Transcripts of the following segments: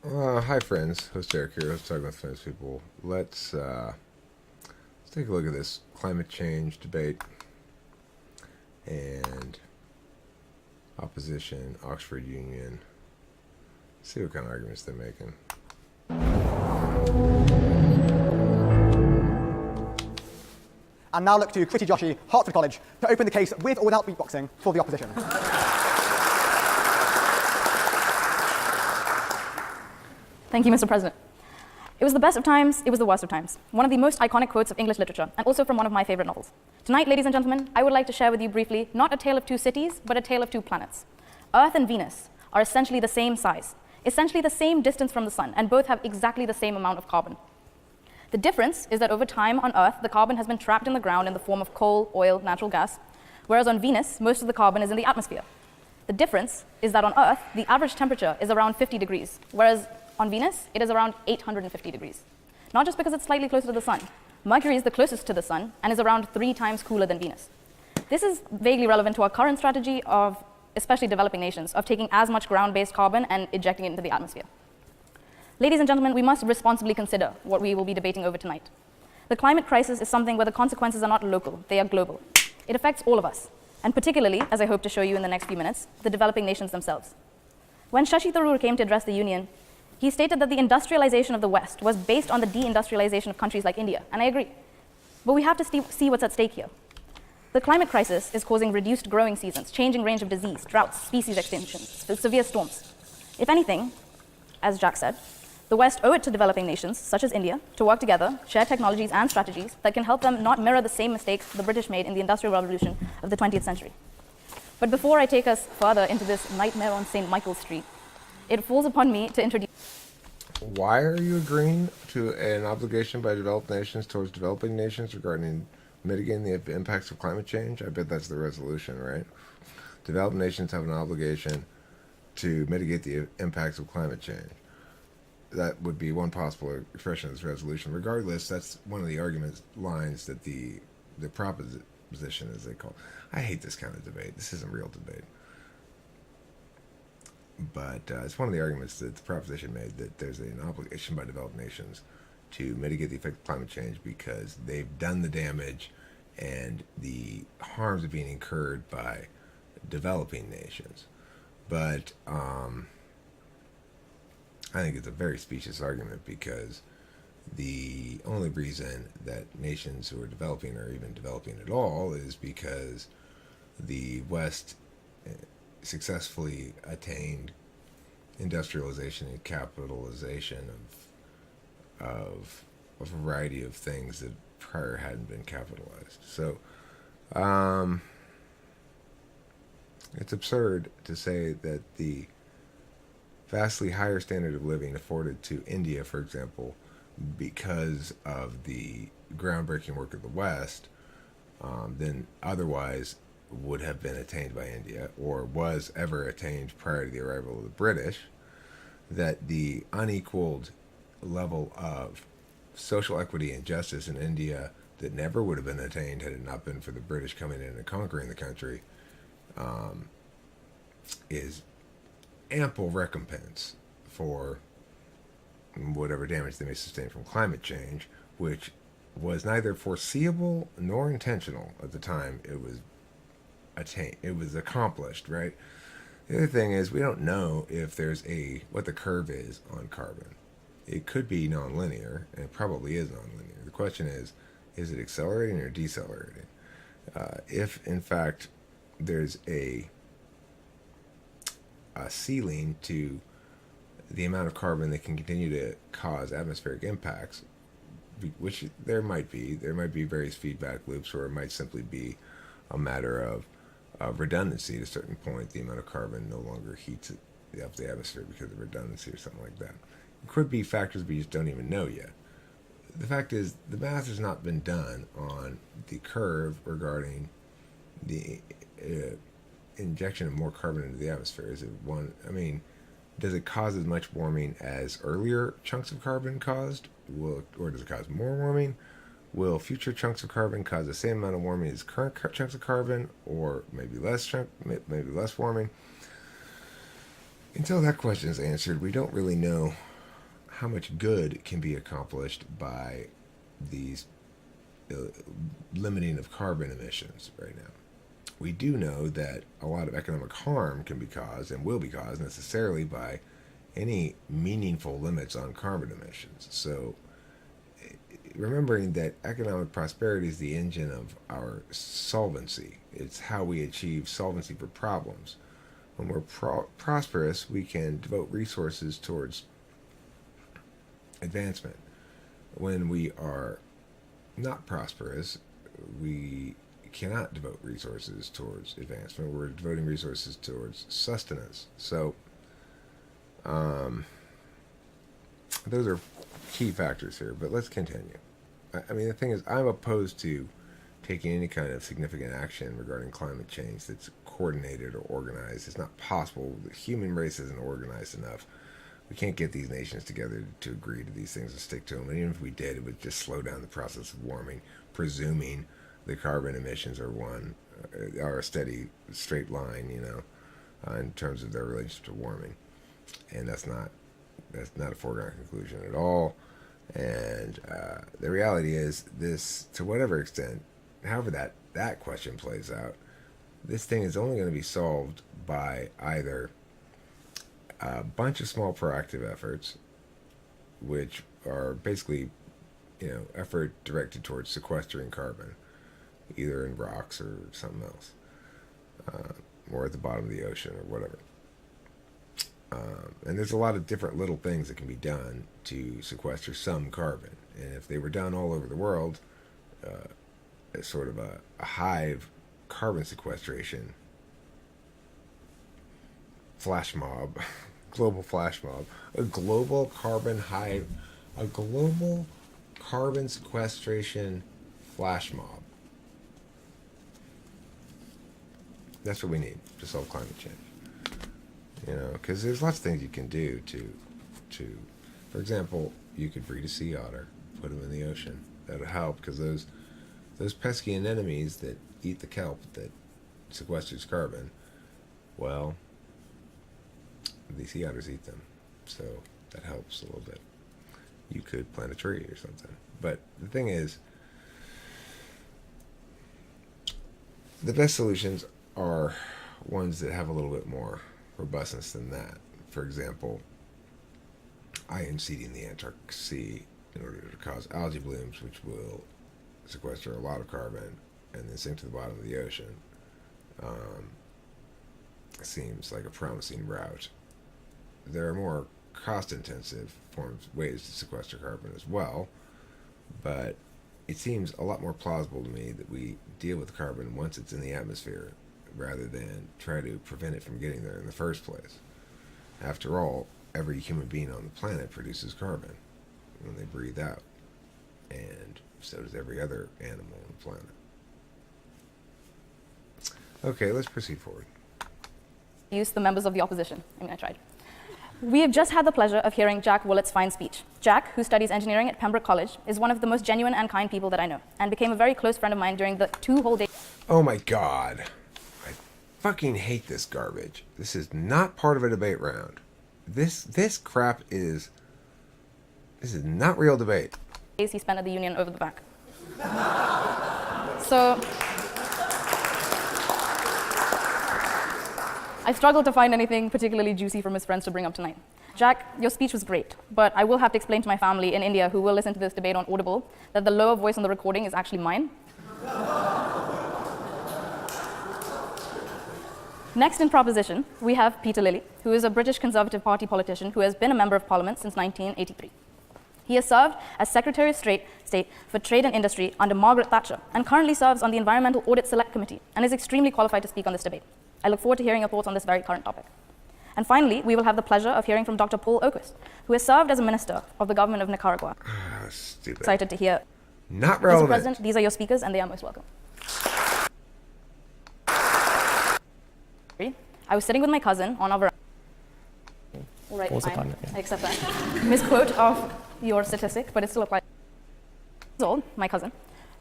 Hi friends, host Eric here. Host Talking with Famous People. Let's take a look at this climate change debate and opposition, Oxford Union. See what kind of arguments they're making. And now look to Kriti Joshi, Hertford College, to open the case with or without beatboxing for the opposition. Thank you, Mr. President. It was the best of times, it was the worst of times. One of the most iconic quotes of English literature, and also from one of my favorite novels. Tonight, ladies and gentlemen, I would like to share with you briefly not a tale of two cities, but a tale of two planets. Earth and Venus are essentially the same size, essentially the same distance from the sun, and both have exactly the same amount of carbon. The difference is that over time on Earth, the carbon has been trapped in the ground in the form of coal, oil, natural gas, whereas on Venus, most of the carbon is in the atmosphere. The difference is that on Earth, the average temperature is around 50 degrees, whereas on Venus, it is around 850 degrees. Not just because it's slightly closer to the sun. Mercury is the closest to the sun and is around 3 times cooler than Venus. This is vaguely relevant to our current strategy of, especially developing nations, of taking as much ground-based carbon and ejecting it into the atmosphere. Ladies and gentlemen, we must responsibly consider what we will be debating over tonight. The climate crisis is something where the consequences are not local, they are global. It affects all of us, and particularly, as I hope to show you in the next few minutes, the developing nations themselves. When Shashi Tharoor came to address the Union, he stated that the industrialization of the West was based on the deindustrialization of countries like India, and I agree. But we have to see what's at stake here. The climate crisis is causing reduced growing seasons, changing range of disease, droughts, species extinctions, severe storms. If anything, as Jack said, the West owe it to developing nations, such as India, to work together, share technologies and strategies that can help them not mirror the same mistakes the British made in the Industrial Revolution of the 20th century. But before I take us further into this nightmare on St. Michael's Street, it falls upon me to introduce... Why are you agreeing to an obligation by developed nations towards developing nations regarding mitigating the impacts of climate change? I bet that's the resolution, right? Developed nations have an obligation to mitigate the impacts of climate change. That would be one possible expression of this resolution. Regardless, that's one of the argument lines that the proposition, as they call it. I hate this kind of debate. This isn't real debate. But it's one of the arguments that the proposition made that there's an obligation by developed nations to mitigate the effect of climate change because they've done the damage and the harms are being incurred by developing nations. But I think it's a very specious argument because the only reason that nations who are developing are even developing at all is because the West successfully attained industrialization and capitalization of a variety of things that prior hadn't been capitalized. So it's absurd to say that the vastly higher standard of living afforded to India, for example, because of the groundbreaking work of the West, than otherwise would have been attained by India or was ever attained prior to the arrival of the British, that the unequaled level of social equity and justice in India that never would have been attained had it not been for the British coming in and conquering the country is ample recompense for whatever damage they may sustain from climate change, which was neither foreseeable nor intentional at the time it was accomplished, right? The other thing is we don't know if there's what the curve is on carbon. It could be nonlinear, and it probably is nonlinear. The question is it accelerating or decelerating? If in fact there's a ceiling to the amount of carbon that can continue to cause atmospheric impacts, which there might be various feedback loops, or it might simply be a matter of redundancy. At a certain point, the amount of carbon no longer heats up the atmosphere because of redundancy or something like that. It could be factors we just don't even know yet. The fact is, the math has not been done on the curve regarding the injection of more carbon into the atmosphere. Is it one? I mean, does it cause as much warming as earlier chunks of carbon caused? Or does it cause more warming? Will future chunks of carbon cause the same amount of warming as current chunks of carbon, or maybe less warming? Until that question is answered, we don't really know how much good can be accomplished by these limiting of carbon emissions right now. We do know that a lot of economic harm can be caused and will be caused necessarily by any meaningful limits on carbon emissions. So remembering that economic prosperity is the engine of our solvency. It's how we achieve solvency for problems. When we're prosperous, we can devote resources towards advancement. When we are not prosperous, we cannot devote resources towards advancement. We're devoting resources towards sustenance. So those are key factors here, but let's continue. I mean, the thing is, I'm opposed to taking any kind of significant action regarding climate change that's coordinated or organized. It's not possible. The human race isn't organized enough. We can't get these nations together to agree to these things and stick to them. And even if we did, it would just slow down the process of warming, presuming the carbon emissions are a steady, straight line, in terms of their relationship to warming. And that's not a foregone conclusion at all. And the reality is, this, to whatever extent, however that question plays out, this thing is only going to be solved by either a bunch of small proactive efforts, which are basically, effort directed towards sequestering carbon, either in rocks or something else, or at the bottom of the ocean or whatever. And there's a lot of different little things that can be done to sequester some carbon. And if they were done all over the world, as sort of a hive carbon sequestration flash mob, global flash mob, a global carbon sequestration flash mob. That's what we need to solve climate change. Because there's lots of things you can do to, for example, you could breed a sea otter, put them in the ocean. That would help, because those pesky anemones that eat the kelp that sequesters carbon, well, the sea otters eat them, so that helps a little bit. You could plant a tree or something. But the thing is, the best solutions are ones that have a little bit more robustness than that. For example, ion seeding the Antarctic Sea in order to cause algae blooms, which will sequester a lot of carbon and then sink to the bottom of the ocean, seems like a promising route. There are more cost-intensive ways to sequester carbon as well, but it seems a lot more plausible to me that we deal with carbon once it's in the atmosphere, rather than try to prevent it from getting there in the first place. After all, every human being on the planet produces carbon when they breathe out, and so does every other animal on the planet. Okay, let's proceed forward. Use the members of the opposition. I tried. We have just had the pleasure of hearing Jack Woolett's fine speech. Jack, who studies engineering at Pembroke College, is one of the most genuine and kind people that I know, and became a very close friend of mine during the 2 whole days. Oh my God. I fucking hate this garbage. This is not part of a debate round. This crap is... This is not real debate. He spent at the Union over the back. So... I struggled to find anything particularly juicy from his friends to bring up tonight. Jack, your speech was great, but I will have to explain to my family in India, who will listen to this debate on Audible, that the lower voice on the recording is actually mine. Next in proposition, we have Peter Lilly, who is a British Conservative Party politician who has been a member of Parliament since 1983. He has served as Secretary of State for Trade and Industry under Margaret Thatcher, and currently serves on the Environmental Audit Select Committee, and is extremely qualified to speak on this debate. I look forward to hearing your thoughts on this very current topic. And finally, we will have the pleasure of hearing from Dr. Paul Oquist, who has served as a minister of the government of Nicaragua. Stupid. Excited to hear. Not relevant. Mr. President, these are your speakers, and they are most welcome. I was sitting with my cousin on our veranda. All right, fine. I accept that. Misquote of your statistic, but it still applies. Old, my cousin.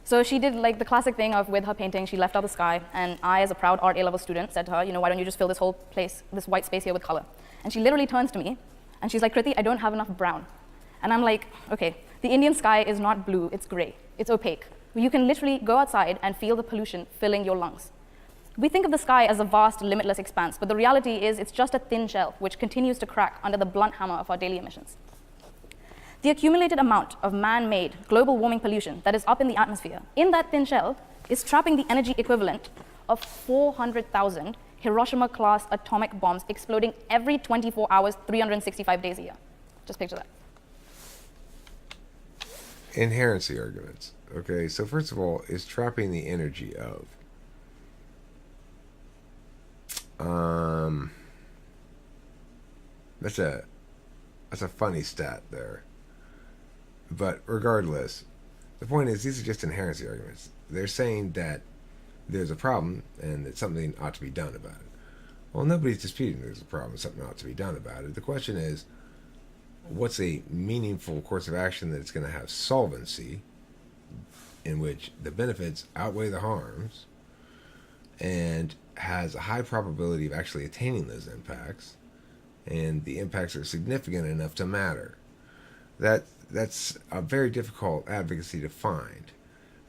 So she did like the classic thing of, with her painting, she left out the sky, and I, as a proud art A-level student, said to her, why don't you just fill this whole place, this white space here with color? And she literally turns to me, and she's like, Kriti, I don't have enough brown. And I'm like, okay, the Indian sky is not blue, it's gray, it's opaque. You can literally go outside and feel the pollution filling your lungs. We think of the sky as a vast, limitless expanse, but the reality is it's just a thin shell which continues to crack under the blunt hammer of our daily emissions. The accumulated amount of man-made global warming pollution that is up in the atmosphere in that thin shell is trapping the energy equivalent of 400,000 Hiroshima-class atomic bombs exploding every 24 hours, 365 days a year. Just picture that. Inherency arguments. Okay, so first of all, is trapping the energy of. That's a funny stat there. But regardless, the point is these are just inherency arguments. They're saying that there's a problem and that something ought to be done about it. Well, nobody's disputing there's a problem and something ought to be done about it. The question is, what's a meaningful course of action that's going to have solvency, in which the benefits outweigh the harms, and has a high probability of actually attaining those impacts, and the impacts are significant enough to matter. That's a very difficult advocacy to find.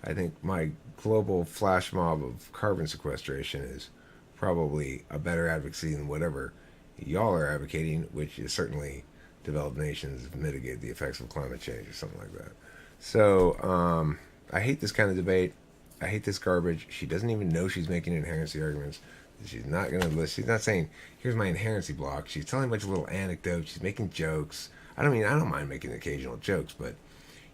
I think my global flash mob of carbon sequestration is probably a better advocacy than whatever y'all are advocating, which is certainly developed nations mitigate the effects of climate change or something like that. So I hate this kind of debate. I hate this garbage. She doesn't even know she's making inherency arguments. She's not going to list. She's not saying, here's my inherency block. She's telling a bunch of little anecdotes. She's making jokes. I don't mind making occasional jokes, but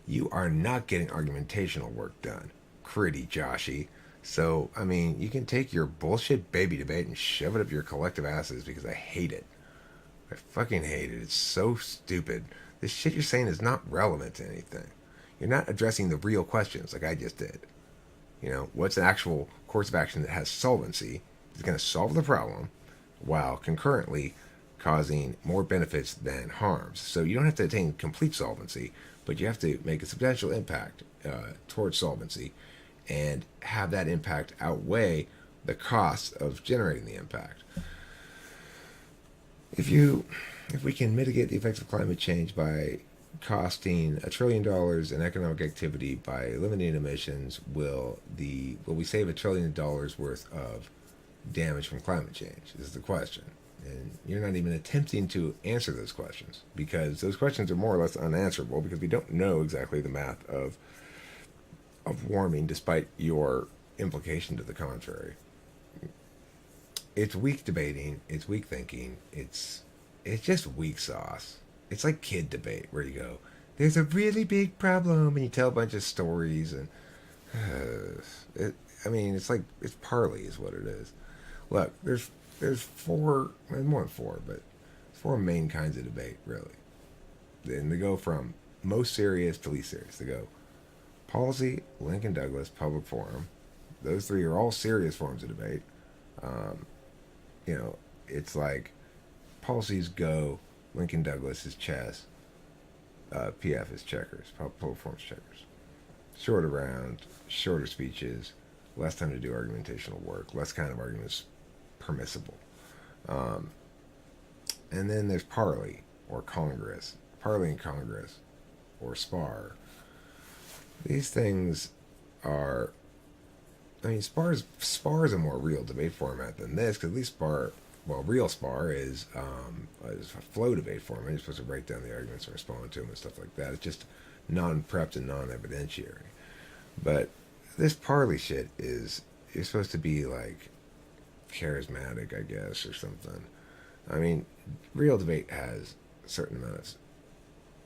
you are not getting argumentational work done. Pretty Joshy. So, you can take your bullshit baby debate and shove it up your collective asses because I hate it. I fucking hate it. It's so stupid. This shit you're saying is not relevant to anything. You're not addressing the real questions like I just did. What's an actual course of action that has solvency, is going to solve the problem, while concurrently causing more benefits than harms. So you don't have to attain complete solvency, but you have to make a substantial impact towards solvency and have that impact outweigh the cost of generating the impact. If we can mitigate the effects of climate change by costing $1 trillion in economic activity by limiting emissions, will we save $1 trillion worth of damage from climate change? Is the question. And you're not even attempting to answer those questions, because those questions are more or less unanswerable, because we don't know exactly the math of warming, despite your implication to the contrary. It's weak debating. It's weak thinking. It's just weak sauce. It's like kid debate where you go, there's a really big problem, and you tell a bunch of stories, and it's parley is what it is. Look, there's four, more than four, but four main kinds of debate, really. And they go from most serious to least serious. They go policy, Lincoln Douglas, public forum. Those three are all serious forms of debate. It's like policies go, Lincoln Douglas is chess, PF is checkers, public forum's checkers. Shorter round, shorter speeches, less time to do argumentational work, less kind of arguments permissible. And then there's parley or Congress, parley in Congress, or spar. These things are, spar is a more real debate format than this, because at least real spar is a flow debate format. You're supposed to write down the arguments and respond to them and stuff like that. It's just non-prepped and non-evidentiary. But this parley shit is, you're supposed to be like charismatic, I guess, or something. Real debate has a certain amount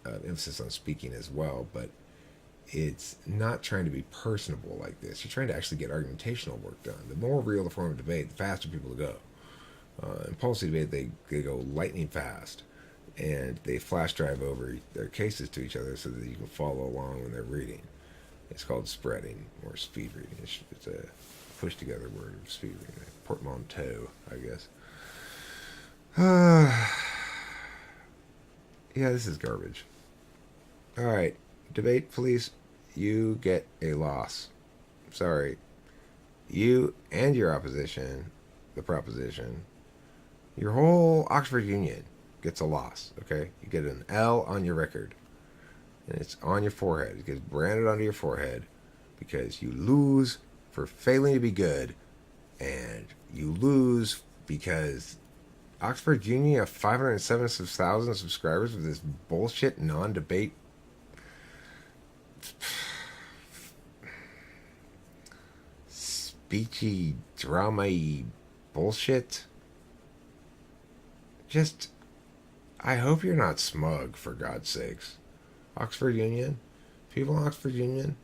of emphasis on speaking as well, but it's not trying to be personable like this. You're trying to actually get argumentational work done. The more real the form of debate, the faster people go. In policy debate, they go lightning fast, and they flash drive over their cases to each other so that you can follow along when they're reading. It's called spreading or speed reading. It's a push together word of speed reading. Portmanteau, I guess. Yeah, this is garbage. Alright, debate police, you get a loss. Sorry. You and your opposition, the proposition, your whole Oxford Union gets a loss, okay? You get an L on your record. and it's on your forehead. It gets branded onto your forehead because you lose for failing to be good, and you lose because Oxford Union have 507,000 subscribers with this bullshit non-debate speechy drama-y bullshit. Just, I hope you're not smug, for God's sakes. Oxford Union, people in Oxford Union,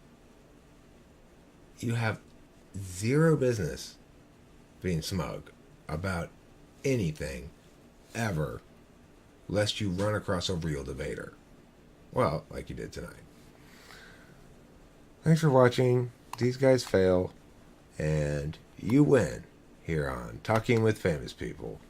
you have zero business being smug about anything ever, lest you run across a real debater. Well, like you did tonight. Thanks for watching. These guys fail, and you win here on Talking with Famous People.